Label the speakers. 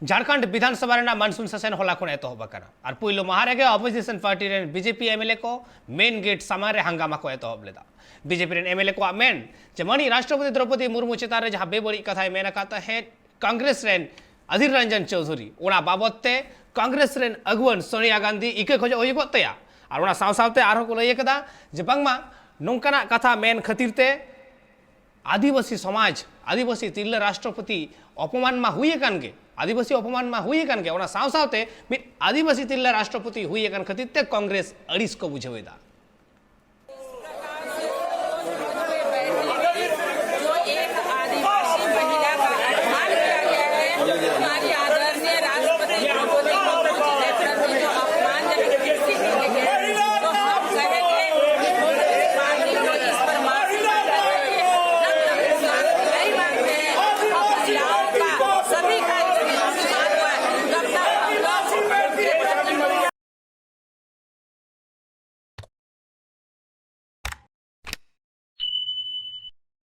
Speaker 1: झारखंड विधानसभा monsoon session होला खन एतहब और पुलो महारेगे अपोजिशन पार्टी बीजेपी एमएलए को मेन गेट सामने हंगामा को एतहब लेदा बीजेपी एमएलए को मेन जेमनी राष्ट्रपति द्रौपदी मुर्मू चेतान जहाँ बेबड़ी कथा मेन है कांग्रेस अधीर रंजन चौधरी ओना बाबते कांग्रेस अगुवन सोनिया गांधी इके खोज होगतया और सावते को लई कदा जे बांगमा नोंकाना कथा मेन खातिरते आदिवासी समाज आदिवासी तिरला राष्ट्रपति अपमान में हुई गे आदिवासी अपमान में हुई गे सावते आदिवासी तिरला राष्ट्रपति हुई खातिर कांग्रेस अड़ीस को बुझेदा।